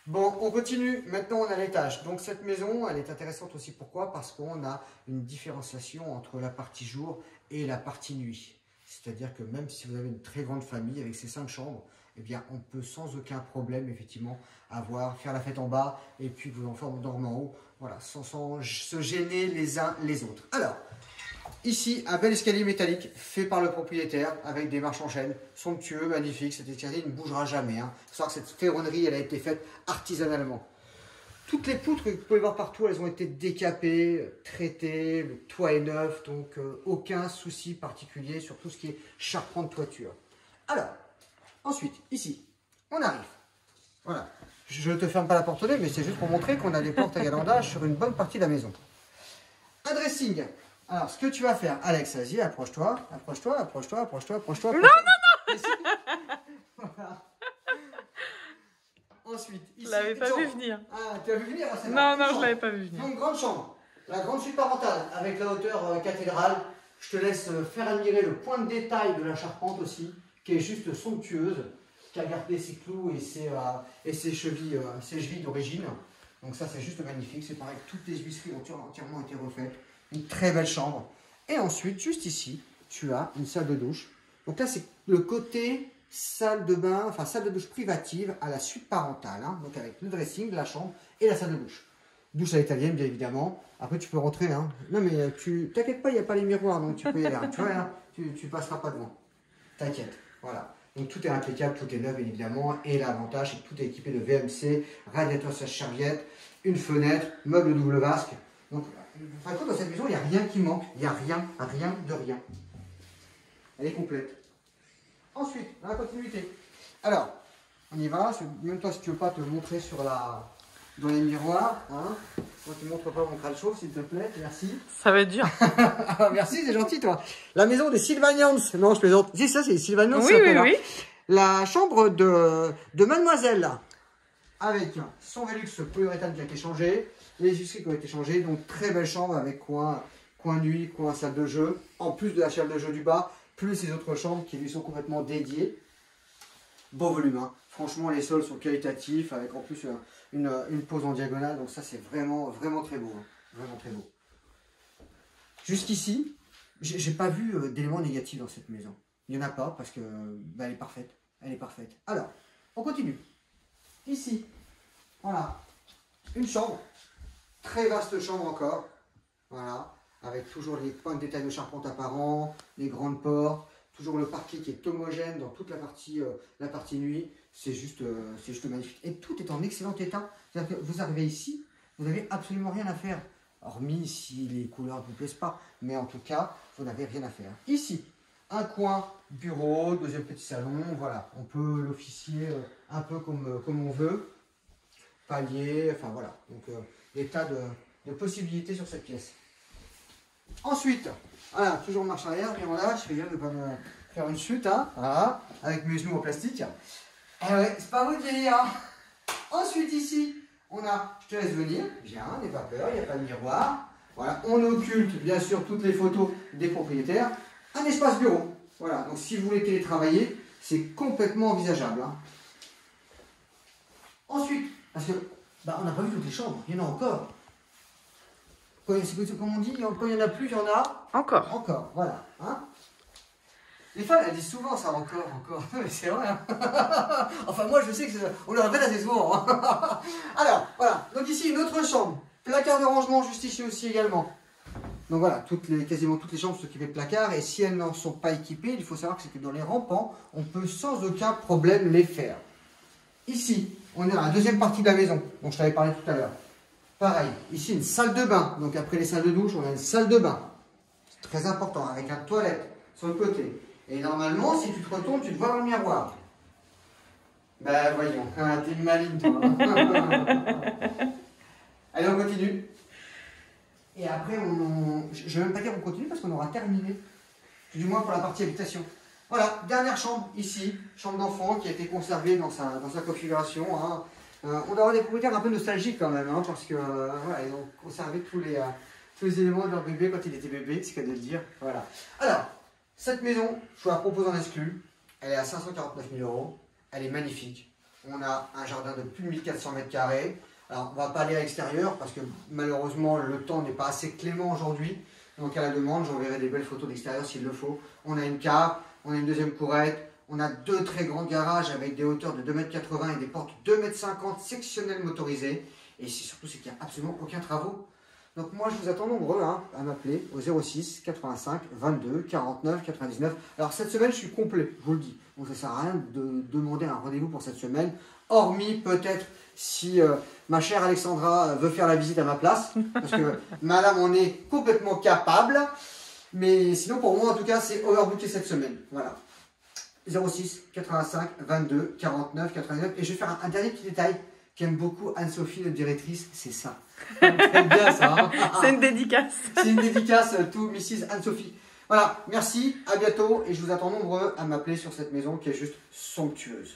Bon, on continue. Maintenant, on a l'étage. Donc, cette maison, elle est intéressante aussi. Pourquoi? Parce qu'on a une différenciation entre la partie jour et la partie nuit. C'est-à-dire que même si vous avez une très grande famille avec ces 5 chambres, eh bien, on peut sans aucun problème, effectivement, faire la fête en bas et puis vos enfants dorment en haut. Voilà, sans se gêner les uns les autres. Alors, ici, un bel escalier métallique fait par le propriétaire avec des marches en chaîne, somptueux, magnifique. Cet escalier ne bougera jamais. Il faut savoir que cette ferronnerie, elle a été faite artisanalement. Toutes les poutres que vous pouvez voir partout, elles ont été décapées, traitées, le toit est neuf, donc aucun souci particulier sur tout ce qui est charpente de toiture. Alors, ensuite, ici, on arrive. Voilà. Je ne te ferme pas la porte au nez, mais c'est juste pour montrer qu'on a des portes à galandage sur une bonne partie de la maison. Un dressing. Alors, ce que tu vas faire, Alex, vas-y, approche-toi, approche-toi, approche-toi, approche-toi, approche-toi. Non, non, non. Voilà. Ensuite, ici, Je l'avais pas vu venir. Ah, tu as vu venir? Non, non, je l'avais pas vu venir. Donc, grande chambre. La grande suite parentale, avec la hauteur cathédrale. Je te laisse faire admirer le point de détail de la charpente aussi, qui est juste somptueuse, qui a gardé ses clous et ses chevilles d'origine. Donc ça, c'est juste magnifique. C'est pareil, toutes les huisseries ont entièrement été refaites. Une très belle chambre. Et ensuite, juste ici, tu as une salle de douche. Donc là, c'est le côté salle de bain, enfin salle de douche privative à la suite parentale. Donc avec le dressing, la chambre et la salle de douche. Douche à l'italienne, bien évidemment. Après, tu peux rentrer. Non, mais t'inquiète pas, il n'y a pas les miroirs, donc tu peux y aller. Tu vois, tu passeras pas devant. T'inquiète. Voilà. Donc tout est impeccable, tout est neuf, bien évidemment. Et l'avantage, c'est que tout est équipé de VMC, radiateur sèche-serviette, une fenêtre, meuble double vasque. Donc, enfin, dans cette maison, il n'y a rien qui manque. Il n'y a rien de rien. Elle est complète. Ensuite, dans la continuité. Alors, on y va. Même toi, si tu ne veux pas te montrer dans les miroirs. Moi, tu ne montres pas mon crâne chauve, s'il te plaît. Merci. Ça va être dur. Merci, c'est gentil, toi. La maison des Sylvanians. Non, je plaisante. C'est ça, c'est les Sylvanians. Oui, oui, oui. La chambre de Mademoiselle, là, avec son Velux polyuréthane qui a été changé, les huisseries qui ont été changées. Donc, très belle chambre avec coin nuit, coin salle de jeu. En plus de la salle de jeu du bas, plus les autres chambres qui lui sont complètement dédiées. Beau volume, Franchement, les sols sont qualitatifs, avec en plus une pose en diagonale. Donc ça, c'est vraiment, vraiment très beau. Vraiment très beau. Jusqu'ici, j'ai pas vu d'éléments négatifs dans cette maison. Il n'y en a pas, parce que elle est parfaite. Elle est parfaite. Alors, on continue. Ici, voilà, une chambre. Très vaste chambre encore. Voilà, avec toujours les points de détail de charpente apparents, les grandes portes. Toujours le parquet qui est homogène dans toute la partie nuit. C'est juste magnifique. Et tout est en excellent état. C'est-à-dire que vous arrivez ici, vous n'avez absolument rien à faire. Hormis si les couleurs ne vous plaisent pas. Mais en tout cas, vous n'avez rien à faire. Ici, un coin bureau, deuxième petit salon. Voilà, on peut l'officier un peu comme on veut. Palier, enfin voilà. Donc, des tas de possibilités sur cette pièce. Ensuite, voilà, toujours marche arrière, bien là, je fais gaffe de ne pas me faire une chute, voilà, avec mes genoux en plastique. Eh ouais, c'est pas vous de vieillir. Ensuite, ici, on a, je te laisse venir, viens, n'aie pas peur, il n'y a pas de miroir. Voilà, on occulte bien sûr toutes les photos des propriétaires. Un espace bureau, voilà, donc si vous voulez télétravailler, c'est complètement envisageable. Ensuite, parce que, on n'a pas vu toutes les chambres, il y en a encore. Comme on dit, quand il n'y en a plus, il y en a encore. Encore, voilà. Les femmes, elles disent souvent ça, encore. Mais c'est vrai. Enfin, moi, je sais qu'on le répète assez souvent. Alors, voilà. Donc ici, une autre chambre. Placard de rangement juste ici aussi également. Donc voilà, quasiment toutes les chambres sont équipées de placards. Et si elles n'en sont pas équipées, il faut savoir que c'est que dans les rampants, on peut sans aucun problème les faire. Ici, on est dans la deuxième partie de la maison, dont je t'avais parlé tout à l'heure. Pareil, ici une salle de bain. Donc après les salles de douche, on a une salle de bain. C'est très important, avec une toilette sur le côté. Et normalement, si tu te retournes, tu te vois dans le miroir. Ben voyons, t'es maligne toi. Allez, on continue. Et après, je ne vais même pas dire on continue parce qu'on aura terminé. Du moins pour la partie habitation. Voilà, dernière chambre ici. Chambre d'enfant qui a été conservée dans sa configuration. On doit avoir des propriétaires un peu nostalgiques quand même, parce que voilà, ils ont conservé tous les éléments de leur bébé quand il était bébé, c'est qu'à de le dire. Voilà. Alors, cette maison, je vous la propose en exclu. Elle est à 549 000 €. Elle est magnifique. On a un jardin de plus de 1400 mètres carrés. Alors, on ne va pas aller à l'extérieur parce que malheureusement, le temps n'est pas assez clément aujourd'hui. Donc, à la demande, j'enverrai des belles photos d'extérieur s'il le faut. On a une cave, on a une deuxième courette. On a 2 très grands garages avec des hauteurs de 2,80 m et des portes 2,50 m sectionnelles motorisées. Et surtout, c'est qu'il n'y a absolument aucun travaux. Donc moi, je vous attends nombreux à m'appeler au 06 85 22 49 99. Alors cette semaine, je suis complet, je vous le dis. Donc ça ne sert à rien de demander un rendez-vous pour cette semaine. Hormis peut-être si ma chère Alexandra veut faire la visite à ma place. Parce que madame en est complètement capable. Mais sinon, pour moi, en tout cas, c'est overbooké cette semaine. Voilà. 06 85 22 49 89. Et je vais faire un dernier petit détail qu'aime beaucoup Anne-Sophie, notre directrice, c'est ça. Très bien ça. Hein. C'est une dédicace. C'est une dédicace to Mrs. Anne-Sophie. Voilà, merci, à bientôt et je vous attends nombreux à m'appeler sur cette maison qui est juste somptueuse.